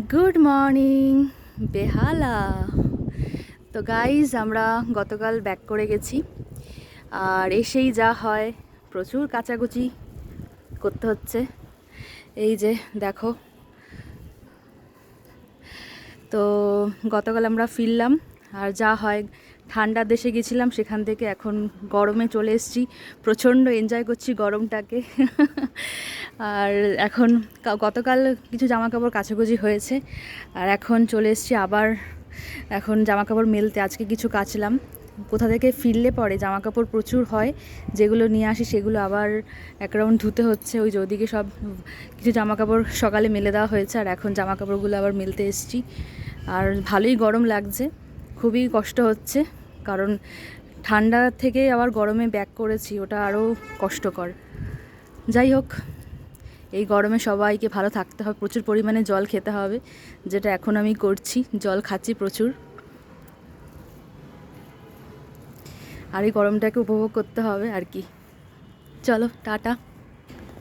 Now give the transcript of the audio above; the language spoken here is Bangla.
গুড মর্নিং বেহালা। তো গাইজ আমরা গতকাল ব্যাক করে গেছি, আর এসেই যা হয় প্রচুর কাচাকুচি করতে হচ্ছে। এই যে দেখো, তো গতকাল আমরা ফিরলাম, আর যা হয় ঠান্ডার দেশে গেছিলাম, সেখান থেকে এখন গরমে চলে এসেছি। প্রচণ্ড এনজয় করছি গরমটাকে। আর এখন গতকাল কিছু জামাকাপড় কাচাকুচি হয়েছে, আর এখন চলে এসেছি আবার এখন জামাকাপড় মেলতে। আজকে কিছু কাচলাম, কোথা থেকে ফিরলে পরে জামাকাপড় প্রচুর হয়, যেগুলো নিয়ে আসি সেগুলো আবার এক রাউন্ড ধুতে হচ্ছে। ওই যে ওদিকে সব কিছু জামাকাপড় সকালে মেলে দেওয়া হয়েছে, আর এখন জামাকাপড়গুলো আবার মেলতে এসেছি। আর ভালোই গরম লাগছে, খুবই কষ্ট হচ্ছে, কারণ ঠান্ডা থেকে আবার গরমে ব্যাক করেছি, ওটা আরও কষ্টকর। যাই হোক, এই গরমে সবাইকে ভালো থাকতে হবে, প্রচুর পরিমাণে জল খেতে হবে, যেটা এখন আমি করছি, জল খাচ্ছি প্রচুর। আর এই গরমটাকে উপভোগ করতে হবে আর কি। চলো টাটা।